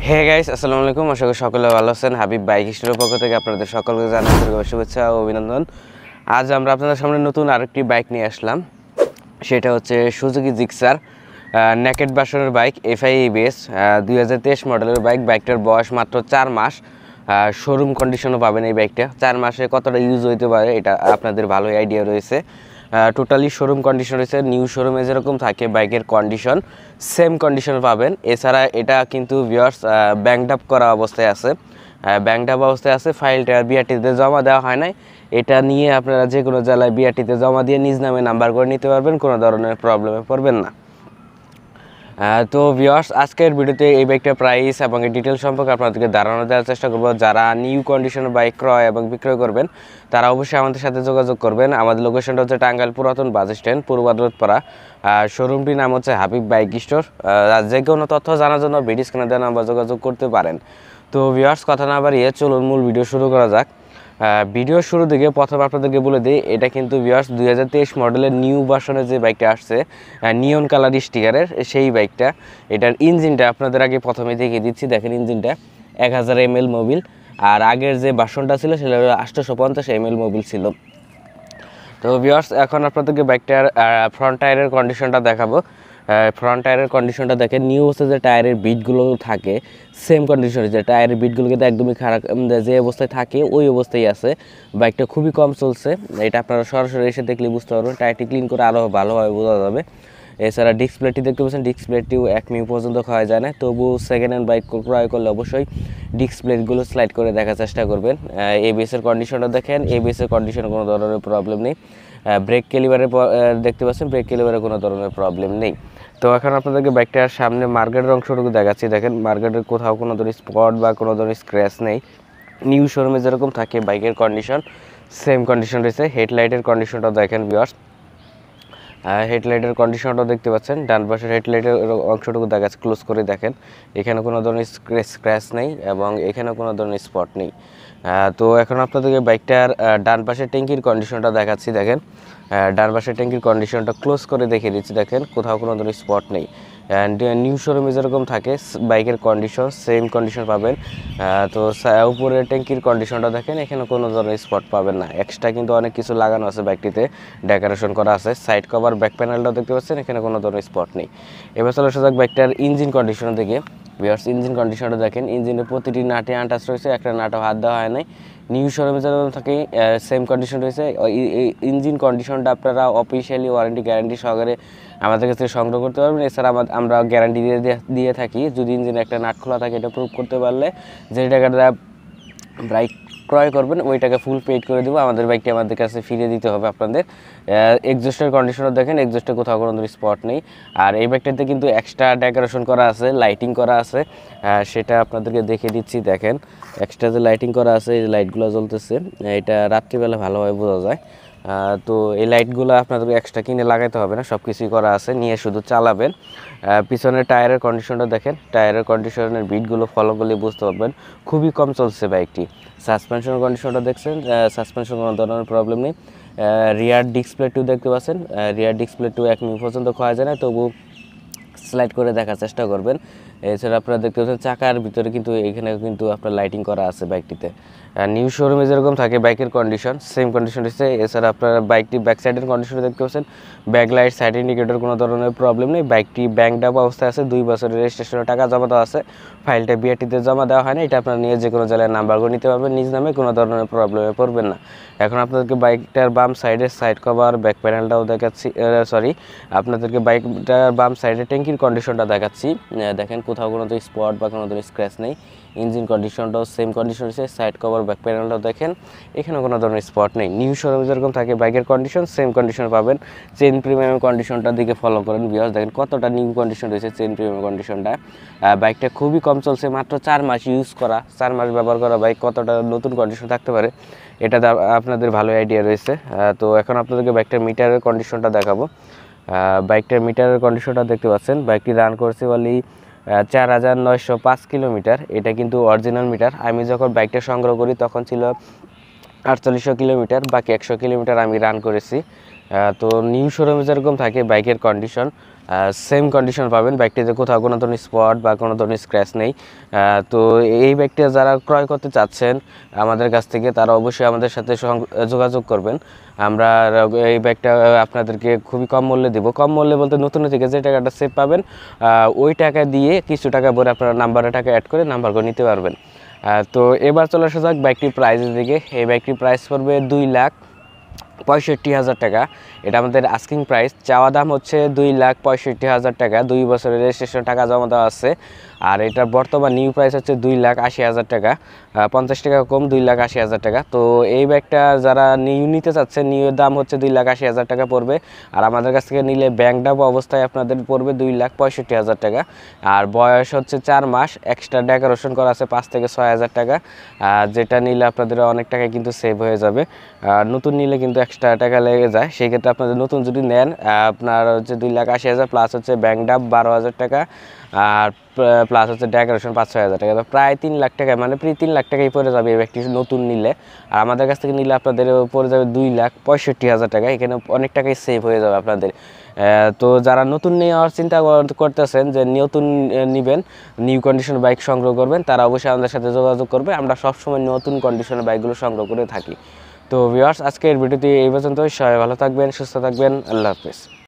Hey guys, আসসালামু আলাইকুম। আশা করি সকলে ভালো আছেন। হাবিব বাইক স্টোরের পক্ষ থেকে আপনাদের সকলকে জানাই শুভেচ্ছা ও অভিনন্দন। আজ আমরা আপনাদের সামনে নতুন আরেকটি বাইক নিয়ে আসলাম। সেটা হচ্ছে সুজুকি জিক্সার নেকেড ভার্সনের বাইক, এফআই এবিএস 2023 মডেলের বাইক। বাইকটার বয়স মাত্র 4 মাস। শোরুম কন্ডিশনও পাবেন এই বাইকটা। 4 মাসে কতটা ইউজ হইতে পারে এটা আপনাদের ভালোই আইডিয়া রয়েছে। টোটালি শোরুম কন্ডিশন রয়েছে। নিউ শোরুমে যেরকম থাকে বাইকের কন্ডিশন, সেম কন্ডিশন পাবেন। এছাড়া এটা কিন্তু ভিউয়ার্স ব্যাংকড আপ করা অবস্থায় আছে। ব্যাংকড আপ অবস্থায় আছে। ফাইলটা বিআরটিতে জমা দেওয়া হয় নাই। এটা নিয়ে আপনারা যে কোনো জেলায় বিআরটিতে জমা দিয়ে নিজ নামে নাম্বার করে নিতে পারবেন, কোনো ধরনের প্রবলেমে পড়বেন না। তো ভিউয়ার্স, আজকের ভিডিওতে এই বাইকটার প্রাইস এবং এই ডিটেল সম্পর্কে আপনাদেরকে ধারণা দেওয়ার চেষ্টা করব। যারা নিউ কন্ডিশনের বাইক ক্রয় এবং বিক্রয় করবেন তারা অবশ্যই আমাদের সাথে যোগাযোগ করবেন। আমাদের লোকেশনটা হচ্ছে টাঙ্গাইল পুরাতন বাস স্ট্যান্ড, পূর্ব আদালতপাড়া। শোরুমটির নাম হচ্ছে হাবিব বাইক স্টোর। যে কোনো তথ্য জানার জন্য ভিডিও স্ক্রিনে দেওয়া নাম্বার যোগাযোগ করতে পারেন। তো ভিউয়ার্স, কথা না বাড়িয়ে চলুন মূল ভিডিও শুরু করা যাক। ভিডিওর শুরু দিকে প্রথমে আপনাদেরকে বলে দিই, এটা কিন্তু ভিউয়ার্স 2023 মডেলের নিউ ভার্সনের যে বাইকটা আসছে নিয়ন কালার স্টিকারের, সেই বাইকটা। এটার ইঞ্জিনটা আপনাদের আগে প্রথমে দেখিয়ে দিচ্ছি। দেখেন ইঞ্জিনটা 1000 ml মোবিল, আর আগের যে ভার্সনটা ছিল সেটা 850 ml মোবিল ছিল। তো ভিউয়ার্স, এখন আপনাদেরকে বাইকটার ফ্রন্ট টায়ারের কন্ডিশনটা দেখাবো। ফ্রন্ট টায়ারের কন্ডিশনটা দেখেন, নিউ অবস্থায় যে টায়ারের বিটগুলো থাকে সেম কন্ডিশনে, যে টায়ারের বিটগুলো কিন্তু একদমই খারাপ, যে অবস্থায় থাকে ওই অবস্থায় আছে। বাইকটা খুবই কম চলছে, এটা আপনারা সরাসরি এসে দেখলে বুঝতে পারবেন। টায়ারটি ক্লিন করে আরও ভালোভাবে বোঝা যাবে। এছাড়া ডিসপ্লেটি দেখতে পাচ্ছেন, ডিসপ্লেটিও 1 মিনিট পর্যন্ত খাওয়া যায় না। তবু সেকেন্ড হ্যান্ড বাইক ক্রয় করলে অবশ্যই ডিসপ্লেগুলো স্লাইড করে দেখার চেষ্টা করবেন। এবিএসের কন্ডিশনটা দেখেন, এবিএসের কন্ডিশনে কোনো ধরনের প্রবলেম নেই। ব্রেক ক্যালিবারে দেখতে পাচ্ছেন, ব্রেক ক্যালিবারে কোনো ধরনের প্রবলেম নেই। তো এখন আপনাদেরকে বাইকটার সামনে মার্কেটের অংশটুকু দেখাচ্ছি। দেখেন মার্কেটের কোথাও কোনো ধরনের স্পট বা কোনো ধরনের স্ক্র্যাচ নেই। নিউ শোরুমে যেরকম থাকে বাইকের কন্ডিশন সেম কন্ডিশন রয়েছে। হেডলাইটের কন্ডিশনটা দেখেন ভিউয়ার্স, হেডলাইটের কন্ডিশনটা দেখতে পাচ্ছেন। ডান পাশের হেডলাইটের অংশটুকু দেখাচ্ছে, ক্লোজ করে দেখেন। এখানে কোনো ধরনের স্ক্র্যাচ নেই এবং এখানে কোনো ধরনের স্পট নেই। তো এখন আপনাদেরকে বাইকটার ডান পাশের ট্যাঙ্কির কন্ডিশনটা দেখাচ্ছি। দেখেন ডান পাশের ট্যাঙ্কির কন্ডিশনটা ক্লোজ করে দেখিয়ে দিচ্ছি। দেখেন কোথাও কোনো ধরনের স্পট নেই। অ্যান্ড নিউ শোরুমে যেরকম থাকে বাইকের কন্ডিশন সেম কন্ডিশন পাবেন। তো উপরের ট্যাঙ্কির কন্ডিশনটা দেখেন, এখানে কোনো ধরনের স্পট পাবেন না। এক্সট্রা কিন্তু অনেক কিছু লাগানো আছে বাইকটিতে, ডেকোরেশন করা আছে। সাইড কভার, ব্যাক প্যানেলটাও দেখতে পাচ্ছেন, এখানে কোনো ধরনের স্পট নেই। এবার চলে আসা যাক বাইকটার ইঞ্জিন কন্ডিশন থেকে। ভিউয়ার্স, ইঞ্জিন কন্ডিশনটা দেখেন, ইঞ্জিনের প্রতিটি নাটে আনটাচ রয়েছে, একটা নাটও হাত দেওয়া হয় নাই। নিউ শোরুমে যেরকম থাকে সেম কন্ডিশন রয়েছে। ইঞ্জিন কন্ডিশনটা আপনারা অফিসিয়ালি ওয়ারেন্টি গ্যারান্টি সহকারে আমাদের কাছে সংগ্রহ করতে পারবেন। এছাড়া আমরা গ্যারান্টি দিয়ে থাকি, যদি ইঞ্জিনে একটা নাট খোলা থাকে এটা প্রুভ করতে পারলে যে টাকাটা বাইক ক্রয় করবেন ওই টাকা ফুল পেড করে দেবো। আমাদের বাইকটি আমাদের কাছে ফিরিয়ে দিতে হবে আপনাদের। এক্সজস্টের কন্ডিশনও দেখেন, এক্সজস্টে কোথাও কোনো স্পট নেই। আর এই বাইকটাতে কিন্তু এক্সট্রা ডেকোরেশন করা আছে, লাইটিং করা আছে, সেটা আপনাদেরকে দেখে দিচ্ছি। দেখেন এক্সট্রা যে লাইটিং করা আছে, এই লাইটগুলো জ্বলতেছে, এটা রাত্রিবেলা ভালোভাবে বোঝা যায়। তো এই লাইটগুলো আপনাদেরকে এক্সট্রা কিনে লাগাইতে হবে না, সব কিছুই করা আছে, নিয়ে শুধু চালাবেন। পিছনের টায়ারের কন্ডিশনটা দেখেন, টায়ারের কন্ডিশনের বিটগুলো ফলো করলে বুঝতে পারবেন খুবই কম চলছে বাইকটি। সাসপেনশনের কন্ডিশনটা দেখছেন, সাসপেনশন কোনো ধরনের প্রবলেম নেই। রিয়ার ডিসপ্লে দেখতে পাচ্ছেন, রিয়ার ডিসপ্লে 1 মিনিট পর্যন্ত খাওয়া যায় না, তবু স্লাইড করে দেখার চেষ্টা করবেন। এছাড়া আপনারা দেখতে পাচ্ছেন চাকার ভিতরে কিন্তু এখানে কিন্তু আপনার লাইটিং করা আছে বাইকটিতে। নিউ শোরুমে যেরকম থাকে বাইকের কন্ডিশন সেম কন্ডিশন রয়েছে। এছাড়া আপনারা বাইকটি ব্যাক সাইডের কন্ডিশন দেখতে পাচ্ছেন, ব্যাক লাইট, সাইড ইন্ডিকেটর কোনো ধরনের প্রবলেম নেই। বাইকটি ব্যাংকড আপ অবস্থায় আছে, 2 বছরের রেজিস্ট্রেশনের টাকা জমা দেওয়া আছে। ফাইলটা বিআরটিতে জমা দেওয়া হয় না। এটা আপনারা নিয়ে যে কোনো জেলায় নাম্বার করে নিতে পারবেন নিজ নামে, কোনো ধরনের প্রবলেমে পড়বেন না। এখন আপনাদেরকে বাইকটার বাম সাইডের সাইড কভার, ব্যাক প্যানেলটাও দেখাচ্ছি। আপনাদেরকে বাইকটার বাম সাইডের ট্যাঙ্কির কন্ডিশনটা দেখাচ্ছি। দেখেন কোথাও কোনো স্পট বা কোনো ধরনের স্ক্র্যাচ নেই। ইঞ্জিন কন্ডিশনটাও সেম কন্ডিশন রয়েছে। সাইড কভার, ব্যাক প্যানেলটাও দেখেন, এখানে কোনো ধরনের স্পট নেই। নিউ শোরুমে যেরকম থাকে বাইকের কন্ডিশন সেম কন্ডিশন পাবেন। চেন প্রিমিয়াম কন্ডিশনটার দিকে ফলো করেন ভিউয়ার্স, দেখেন কতটা নিউ কন্ডিশন রয়েছে চেন প্রিমিয়াম কন্ডিশনটা। বাইকটা খুবই কম চলছে, মাত্র 4 মাস ইউজ করা, 4 মাস ব্যবহার করা বাইক কতটা নতুন কন্ডিশন থাকতে পারে এটা আপনাদের ভালো আইডিয়া রয়েছে। তো এখন আপনাদেরকে বাইকটার মিটারের কন্ডিশনটা দেখাবো। বাইকটার মিটারের কন্ডিশনটা দেখতে পাচ্ছেন, বাইকটি রান করছে বলি 4905 কিলোমিটার। এটা কিন্তু অরিজিনাল মিটার। আমি যখন বাইকটা সংগ্রহ করি তখন ছিল 4800 কিলোমিটার, বাকি 100 কিলোমিটার আমি রান করেছি। তো নিউ শোরুমে যেরকম থাকে বাইকের কন্ডিশন সেম কন্ডিশন পাবেন। বাইকটিতে কোথাও কোনো ধরনের স্পট বা কোনো ধরনের স্ক্র্যাচ নেই। তো এই বাইকটা যারা ক্রয় করতে চাচ্ছেন আমাদের কাছ থেকে, তারা অবশ্যই আমাদের সাথে যোগাযোগ করবেন। আমরা এই বাইকটা আপনাদেরকে খুবই কম মূল্যে দিব। কম মূল্যে বলতে নতুন থেকে যে টাকাটা সেভ পাবেন ওই টাকা দিয়ে কিছু টাকা ভরে আপনারা নাম্বারে টাকা অ্যাড করে নাম্বার করে নিতে পারবেন। তো এবার চলে আসা যাক বাইকটির প্রাইসের দিকে। এই বাইকটির প্রাইস পড়বে 2,65,000 টাকা। এটা আমাদের আস্কিং প্রাইস। চাওয়া দাম হচ্ছে 2,65,000 টাকা। 2 বছরের রেজিস্ট্রেশন টাকা জমা দেওয়া আছে। আর এটার বর্তমান নিউ প্রাইস হচ্ছে 2,80,000 টাকা, 50 টাকা কম 2,80,000 টাকা। তো এই ব্যাগটা যারা নিউ নিতে চাচ্ছে, নিউয়ের দাম হচ্ছে 2,80,000 টাকা পড়বে। আর আমাদের কাছ থেকে নিলে ব্যাংক ডাব অবস্থায় আপনাদের পড়বে 2,65,000 টাকা। আর বয়স হচ্ছে 4 মাস, এক্সট্রা ডেকোরেশন করা আছে 5 থেকে 6,000 টাকা। যেটা নিলে আপনাদের অনেক টাকা কিন্তু সেভ হয়ে যাবে। নতুন নিলে কিন্তু এক্সট্রা টাকা লেগে যায়। সেই ক্ষেত্রে আপনাদের নতুন যদি নেন আপনার হচ্ছে 2,80,000 প্লাস হচ্ছে ব্যাংক ডাব 12,000 টাকা, আর প্লাস হচ্ছে ডেকোরেশন 5-6,000 টাকা। তো প্রায় 3 লাখ টাকা, মানে প্রায় 3 লাখ টাকাই পড়ে যাবে এই ব্যাগটি নতুন নিলে। আর আমাদের কাছ থেকে নিলে আপনাদের পড়ে যাবে 2,65,000 টাকা। এখানে অনেক টাকাই সেভ হয়ে যাবে আপনাদের। তো যারা নতুন নেওয়ার চিন্তা করতেছেন যে নতুন নেবেন, নিউ কন্ডিশন বাইক সংগ্রহ করবেন, তারা অবশ্যই আমাদের সাথে যোগাযোগ করবে। আমরা সবসময় নতুন কন্ডিশনের বাইকগুলো সংগ্রহ করে থাকি। তো ভিউয়ার্স, আজকের ভিডিওটি এই পর্যন্তই। সবাই ভালো থাকবেন, সুস্থ থাকবেন। আল্লাহ হাফেজ।